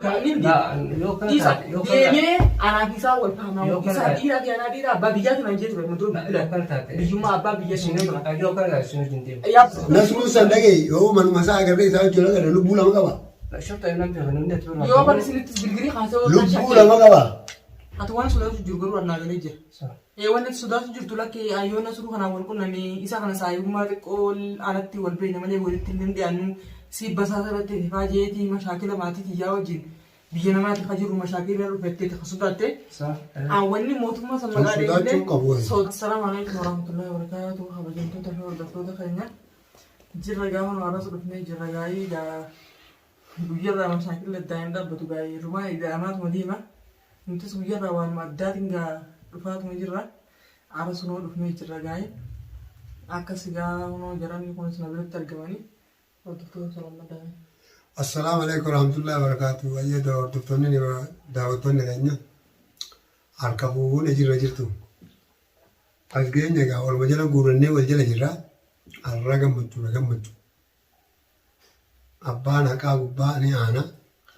Kaliin isa deemee anaaf isaa wal fahmaa isaa dhiiraa fi anaa dhiiraa abbaa biyyaa kana jechuudha mutuu biyyummaa abbaa biyya sinii Nasruu sandagee yoo manuma isaa agarree isaa jechuudha gara lubbuu lama qaba. yoo kan isinitti bilbirii haasawaa Lubbuu lama qaba. ati waan sodaatu jiru garuu annaa galee jira. Wanti sodaatu jirtu lakkee ayyoon Nasruu kanaan wal qunnamee isa kana saayummaa xiqqoo alatti wal beekna malee walitti hin dhiyaannu. Si basaa irratti ifaa jeetii mashaakila maatii yaa wajjin biyya namaatti ka jiru mashaakila dhufettee ka sodaatte wanni mootummaa san maqaa deemtee assalamu alaikum warahmatullahi wabarakatuh kabajamtoota fi hordoftoota keenya jirra gaafa hawaasa dhufnee jirra gaa'ii guyyarraa mashaakila daa'im dhaabbatu gaa'ii rumaa ida'amaatuma diima nutis guyyarraa waan addaatiin dhufaatuma jirra aara sunoo dhufnee jirra gaa'ii akka sigaa hunoo jaranii kunis na biratti argamanii Assalamu alaikum warahmatullahi wabarakatuh. Ayya hordoftoonni daawwattoonni keenya harka fuudhee jirtu. As geenye egaa waluma jala guurannee wal jala jirra. Har'a gammachuu. Abbaan haqaa gubbaa ni aana.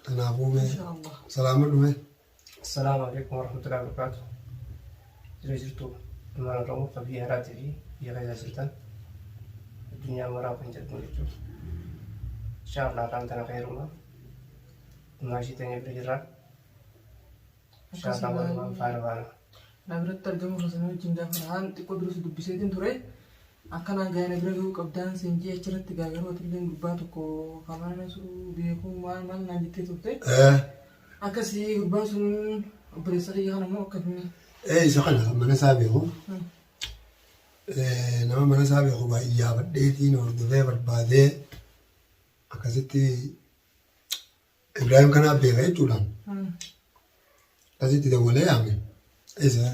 Kanaafuu salaama dhume. Assalamu alaikum warahmatullahi wabarakatuh. Jirtu mana Oromoo fi Haraatii fi biyya keessa jirtan addunyaa maraa kan jedhamu jechuudha. Inshallah kan tanah khairuna masih tanya berjira inshallah mana farwana nabrat terjemu rasanya cinta farhan tiko terus hidup bisa itu ture akan agak negara itu kebetulan senji cerit tiga kali waktu itu berubah toko kamar suruh dia ku mal nanti itu teh akan si berubah sun berasa dia kan mau kami sekarang mana sahaja aku nama mana sahaja aku bah iya berdeti nor dua berbade akkasitti Ibrahim kana beeka jechuudhaan akkasitti dabalee yaame isa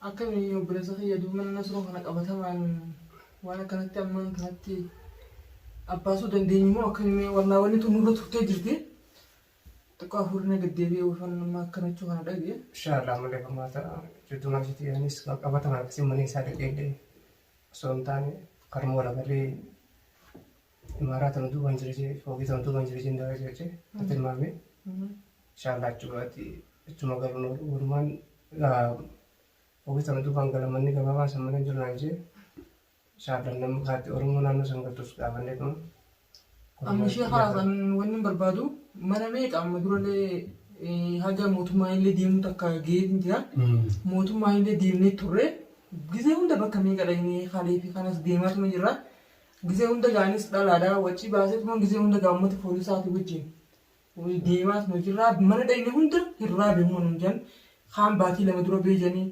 akkamii obboleessa fayyadu mana Nasruu kana qabatamaan waan akkanatti ammaan kanatti abbaasuu dandeenyu moo akkamii wanni tunurra turtee jirti xiqqoo afuurina gaddeebi'ee uffannaa akkanachuu kana dhagee inshallah malee famaata jidduu maasitti yaanis qabatamaan akkasii mana isaa dhaqee osoo hin taane karmoo lafarree Imarat tentu banjir je, fokus tentu banjir je ndak je, tapi mami, inshallah cuma kalau uruman fokus tentu banggal mani kalau apa sama ni jalan je, inshallah nam kat orang mana nu sangkat terus kawan dek tu. Amisi harapan wani berbadu, mana mek am durale haga mutumai le dim tak kaget dia, mutumai le dim ni turre, gize unda bakami kada ini khalifi kanas dimat menjera. Gisee hunda gaanis dhalaadhaa wacii baasee kuma gisee hunda gaamota poolisaati wajjin deemaas nu jirraa mana dhayne hunda hirraa beekuu nu jan kaan baatii lama dura beejanii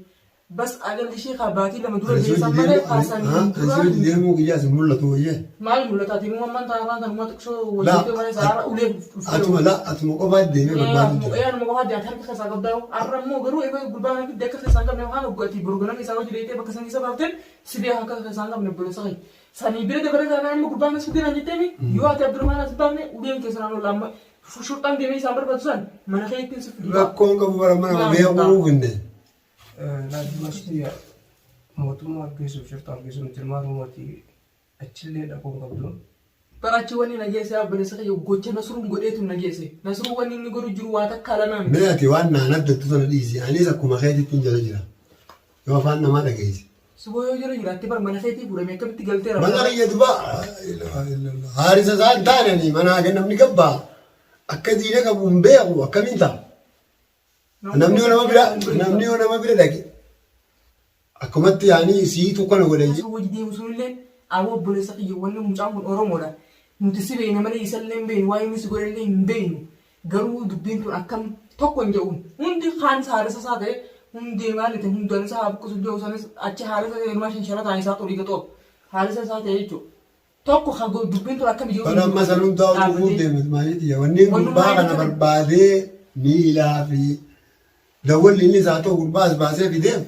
bas agalli ishee kaa baatii lama dura beesan malee kaasanii dura deemuu kiyyaas mul'atu wayye maal mul'ataati immoo ammaan taa'aa kan uumaa xiqqoo wajjin malee saara ulee atuma qofaa deemee barbaadu anuma qofaa deemee harka keessaa qabdaa'u har'a immoo garuu eebee gurbaan akka deekka keessaa qabne waan dhugaatii burgonan isaa hojii deetee bakka san isa baafteen sibee akka keessaa qabne bolesa qabu. Sani bira dabara kana amma gurbaan as fidina jettee yoo ati Abdurrahman as baafne uleen keessa naannoo lama shurxaan deemee isaan barbaachisan mana keetti si fidu. Rakkoon qabu bara mana beekuu finne. Laazimasti mootummaa argisuuf shirtaa argisuuf jirmaa mootii achillee dhaquu qabdu. Barachi wani nageesse abbalesa kayyo gocha Nasruun godheetu nageesse. Nasruun wani inni godhu jiru waa takka alanaan. Mee ati waan naan addatu sana dhiisi anis akkuma keetitti hin jala jira. Yoo afaan namaa dhageessi. Suboyo jira jiraatti bar mana keetii fuudhamee akkamitti galteera. Mana kiyya duba haarisa isaan taananii mana hagan namni gabbaa akka diina qabu hin beeku akkamiin ta'a. Namni yoo nama bira dhaqe akkumatti yaanii siitu kana godhan jiru. Hojii deemu sunillee awwa obboleessa kiyya wanni mucaan kun Oromoodha. Nuti si beekna malee isallee hin beeknu waa'ee inni si godhallee hin beeknu. Garuu dubbiin kun akkam tokko hin jedhuun hundi kaan haarisa isaa ta'e hundi maalite hundaan isaa abkusu jiru sanis achi haarisa ilmaa shanshara ta'an isaa xurii gatoo haarisa isaa ta'e jechuudha. Tokko hago dubbiin tun akkam jiru. Kana amma sanuun taa'u dhufuuf deemte maaliiti wanni gurbaa kana barbaadee miilaa fi dawwalli inni isaa ta'u gurbaa as baasee fideef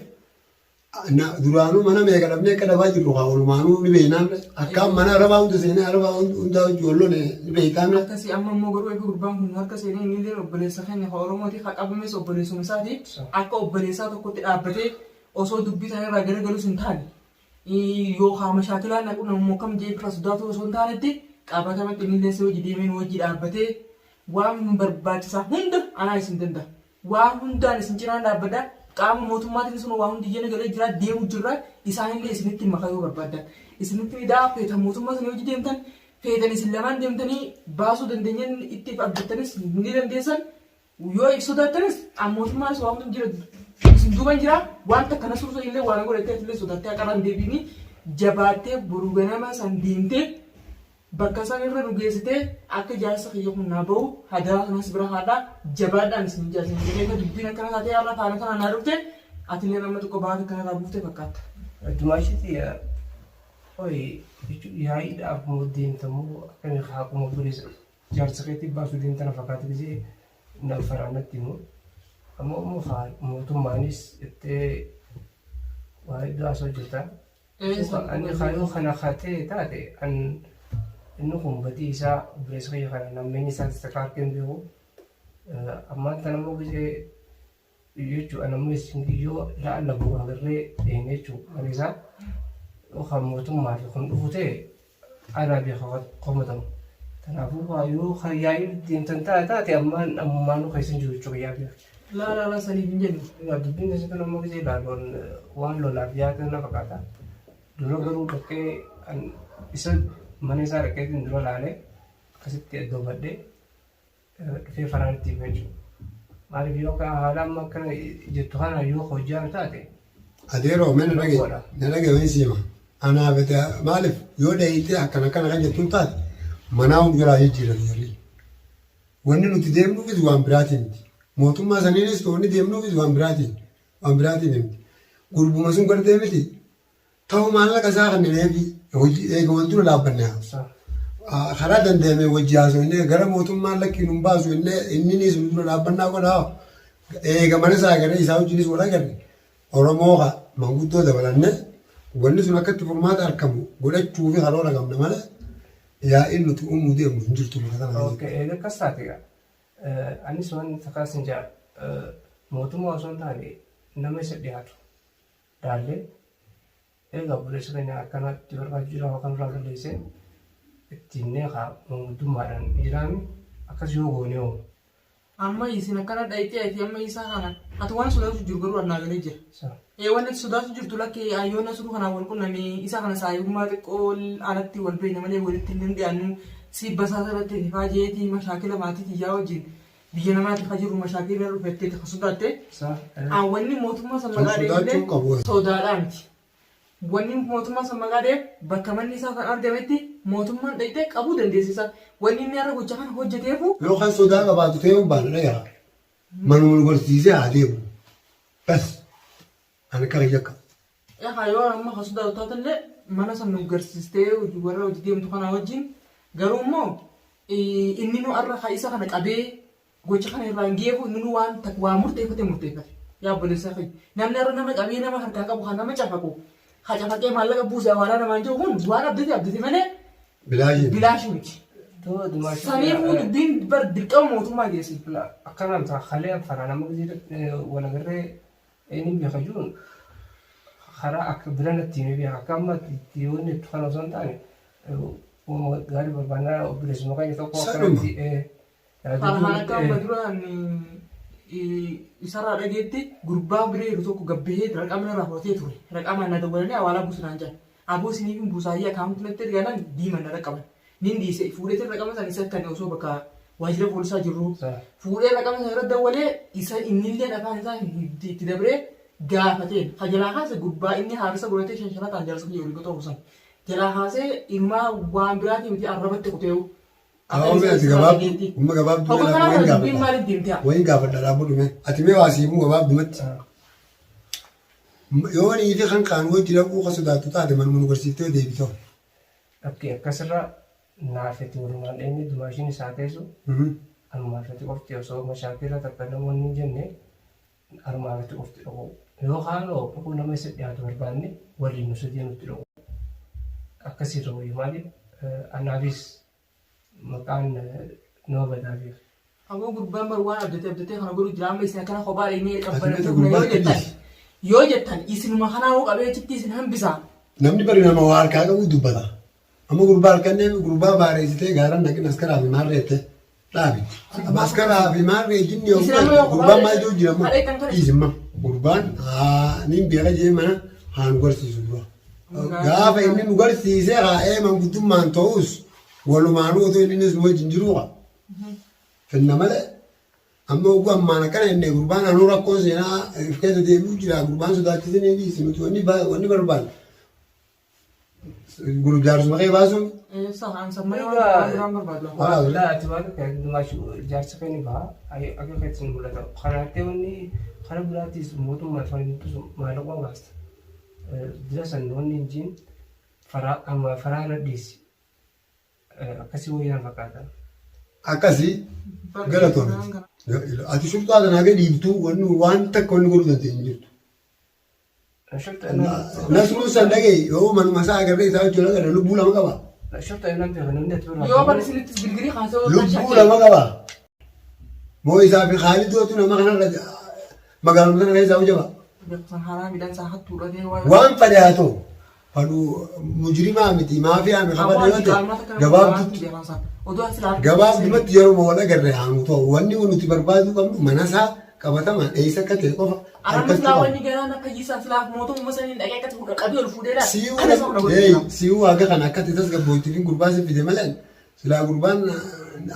duraanuu mana meeqa dhabnee akka dhabaa jirru haa walumaanuu ni beeknaan akkaan mana arabaa hunda seenee arabaa hundaa ijoolloon ni beektaan. Akkasii amma immoo garuu eegi gurbaan kun harka seenee inni illee obboleessa keenya haa Oromooti haa qabames obboleessuma isaati akka obboleessaa tokkotti dhaabbatee osoo dubbii sana irraa garagalus hin taane yoo haa mashaakilaan naqu nammoo kam jee fira sodaatu osoo hin taanetti qabatamatti inni illee si hojii deemeen hojii dhaabbatee waan barbaachisaa hunda anaa isin danda'a. Waan hundaan isin cinaan dhaabbadhaa. Qaama mootummaatiin sun waan hundi ijjana galee jira deemu jirra isaanillee isinitti makaa yoo barbaadan. Isinitti miidhaa feetan mootummaa sana hojii deemtan feetan isin lamaan deemtanii baasuu dandeenyan itti abdattanis ni dandeessan. Yoo sodaatanis mootummaanis waan hundi jira isin duuban jira wanta kana suursa illee waan godhatee illee sodaattee qaraan deebiini jabaattee boru ganama san deemtee bakka isaan irra nu geessitee akka jaarsa kiyya humnaa bahu hadaa kanas bira haadhaa jabaadhaan isin ijaarsa jedhee dubbiin akkana taatee har'a faana kanaan haa dhufte atillee nama tokko baata kanarraa buuftee fakkaata. Dumaashiti hoy yaa'iidhaaf moo deemtamoo akkami haakuma bilisa jaarsa keetti baasuu deemtana fakkaata gisee nam faraanatti immoo ammoo mootummaanis ittee waa iddoo as hojjetaa. Ani kaayoo kana kaatee taate inni kun gatii isaa bilisa kiyya kana namni isaatti takaakkeen beeku ammaan tan ammoo gisee jechuudha namni yoo laalla bu'u agarree deemee jechuudha kan isaa yookaan mootummaa fi kun dhufu ta'e aanaa beekaa qomatamu. Kanaafuu yoo yaa'ii deemtan taate ammaan keessan jiru jechuudha yaa'ii. Laala saniif hin jennu. Dubbiin isa kan ammoo gisee ilaaluun waan lolaaf yaa'atan na fakkaata. Dura garuu dhaqee isa mana isaa dhaqeetiin dura laalee akkasitti iddoo badhee dhufee faraan itti jechuudha. Maaliif yoo haala amma akkana jettu kana yoo hojjaan taate. Adeeroo mana dhage wani siima. Anaafete maaliif yoo dheeyitee akkana kan jettuun taate manaa hunduraa jijjiiran jirri. Wanni nuti deemnuufis waan biraatiin miti. Mootummaa saniinis wanni deemnuufis waan biraatiin miti. Gurbuma sun gartee miti. Ta'u maallaqa isaa kan eegi eega wanti nu dhaabbanne haa. Karaa dandeemee wajji haasoo inni gara mootummaan lakkiin hin baasu inninis nu dhaabbannaa godhaa. Eega mana isaa agarree isaa wajjinis wal agarre. Oromoo manguddoo dabalanne wanni sun akkatti furmaata argamu godhachuu fi haroora qabna malee yaa'iin nuti uumuu deemu hin jirtu. Eega akkas taate anis waan takaasin jaa mootummaa osoo hin taane nama isa dhiyaatu daallee egaa buleessa keenya akkanatti barbaachisaa yookaan irraa balleessee ittiin manguddummaadhaan jiraame akkas yoo goone hoo. Amma isin akkana dhayitee ati amma isaa kana ati waan sodaatu jiru garuu annaa galee jira. Wanti sodaatu jirtu lakkee ayyoona suru kanaan wal qunnamee isa kana saayummaa xiqqoo alatti wal beekna malee walitti hin dhiyaannu si basaa irratti faajeetii mashaakila maatii yaa wajjin biyya namaatti fajiru mashaakila dhufettee takka sodaatte. Wanni mootummaa sammaqaa deemnee sodaadhaa miti. Wanni mootummaa sammaqaa deem bakka manni isaa kan argametti mootummaan dhayitee qabuu dandeessisa. Wanni inni har'a gochaa kana hojjeteefu. Yookaan sodaa qabaatu ta'ee hin baane dhagaa. Manuma barsiisee haa deemu. Bas. Ani kana jakka. Yoo amma kan sodaatu taatallee mana sana nu garsiistee warra hojii deemtu kana wajjin garuu immoo inni nu har'a isa kana qabee gocha kana irraa hin geefu inni nu waan murteeffate. Yaa obboleessa fi namni har'a nama qabee nama harkaa qabu kan nama cafaqu. Hacafaqee maallaqa buusee awwaalaa namaan jiru kun waan abdate malee bilaashi miti. Saniifuu dubbiin dirqama mootummaa geessi. Akkanaan ta'a halee faraa nama wal agarree inni beeka jiruun karaa akka biranatti ni beeka akka amma yoonni kan osoo hin taane gaarii barbaannaa obboleessuma kan tokko akkanatti. Harhaan akka amma duraan isarraa dhageetti gurbaa bireedu tokko gabbee raqama irraa fudhatee ture. Raqama na dawwalanii awwaalaa buusinaan jira. Aboo isiniif hin buusaayii akkaawuntii natti ergaadhaan diiman na raqaban. Nin dhiise fuudhee raqama sana isatti kan osoo bakka waajjira poolisaa jirru. Fuudhee raqama sana irra dawwalee isa innillee afaan isaa itti dabree gaafatee jalaa haase gurbaa inni haarisa godhatee shanshanataan jaarsa kiyya olii qoxoo buusan. Jalaa haasee ilmaa waan biraatii miti arrabatti kuteewu. Wayii gaafadha dhaabuu dhume. Ati mee waasii immoo gabaabdumatti. Yoo ni fi kan kaan wajji dhaquu kan sodaattu taate manuma nu barsiiftee deebitoo. Akkasirra naafetti walumaan dheenye dumaashiin isaa teessu. Anumaafetti qofti osoo mashaakila takka namoonni hin jenne anumaafetti qofti dhaqu. Yookaan dhaquu nama isa dhiyaatu barbaanne waliin nu sadii nutti dhaqu. Akkasirra wayii maaliif anaafis maqaan nama badaafiif. Ammoo gurbaan bar waan abdatee kana godhu jira amma isin akkana kophaa dheenyee qabbanatu yoo jettan isinuma kanaa hoo qabee achitti isin hambisa. Namni bari nama waa harkaa qabu dubbata. Amma gurbaa harkannee gurbaa baareessitee gaaraan naqin as karaa fi maarreette Dhaabi. Maskaraa fi maal reejinni yoo gurbaan maal jiru jiramu dhiisima. Gurbaan ni beeka jee mana haan gorsiisu dura. Gaafa inni nu gorsiisee haa'ee manguddummaan ta'us walumaanuu otoo inni nu wajjin jiruudha. Finna malee amma oguu ammaan akkana inni gurbaan anuu rakkoon seenaa keessa deemuu jira gurbaan sodaachisee ni dhiisi nuti wanni barbaadu. Guru jaarsuma kee baasuun. Laati waan jaarsa kan baha akka keessatti mul'ata. Kanaatee wanni karaa biraattis mootummaa maallaqaa baasta. Dila san wanni injiin faraa irra dhiisi. Akkasii wayyaan fakkaata. Akkasii galatoon. Ati shubxaa kanaa gadi dhiibtuu waan takka wanni godhuu dandeenye jirtu. Nasruu san dhagee yoo manuma isaa agarree isaa jechuudha gara lubbuu lama qaba. Yoo barsiisnitti girgirii haasawaa Lubbuu lama qaba. Moo isaa fi Khaalidootu nama kanarra magaaluma sana keessaa hojjaba. Waan fadhe haa ta'u fadhu mujrimaa miti maafiyaa miti fadhe yoo ta'e gabaabdumatti yeroo wal agarre haanu ta'u wanni nuti barbaadu qabnu mana isaa qabatamaan eessa akka ta'e qofa. Si'uu akka kana akka ta'e tasgabboottii fi gurbaa si fide malee silaa gurbaan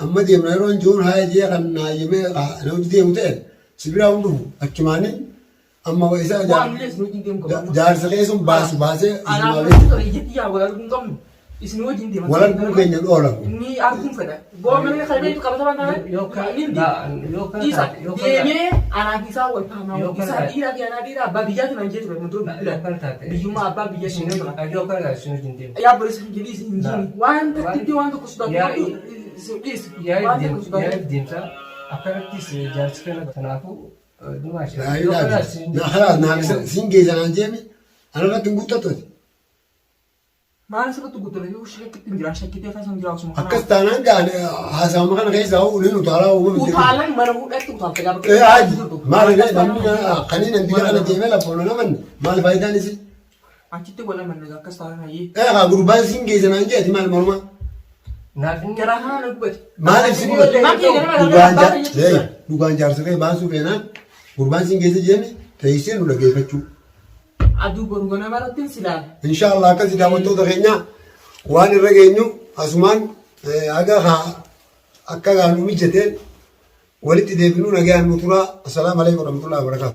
amma deemna yeroo hin jiruun haa jee kan naayyamee namatti deemu ta'e si biraa hundufu achumaanii amma isa jaarsa keessuun baasee isin wajjin deemaa wal arguun keenya dhoola. Ni arguun fedha. Goomanii kalbeetu qabataman taane deemee anaaf isaa wal faamaa isaa dhiiraa fi anaa dhiiraa abbaa biyyaatu nan jedhu muntoo biyyummaa abbaa biyya sun yaa boris hin jedhis hin jiru waan takkitti waan tokko sodaatu dhiisu deemsa akkanattis jaarsi kana kanaafuu siin geessanaan jeemi anarratti hin guuttatooti. Maal asirratti guuttatu yoo shakkitti hin jiraan shakkitee fasan jiraa osuma akkas taanaan gaane haasawama kana keessaa uleen utaalaa uumame. Utaalan mana fuudhatti utaalte gaafa. Haaji maal namni kaniin antila kana deemee lafoon namanne maal faayidaan isi. Achitti wal amanne akkas taanaan hayyee. Haa gurbaan siin geessanaan jeeti maal morma. Garaa kana dubbate. Maaliif si dhugaan jaarsa baasuu feenaan gurbaan siin geesse jeemi teessee nu dhageeffachuu. Aduu gorgona marattiin silaala. Inshaallah akkasii daawwattoota keenya waan irra geenyu asumaan akka gaanu mijateen walitti deebinuu nagaan nu turaa. Assalaamu alaikum warahmatullahi wabarakatuh.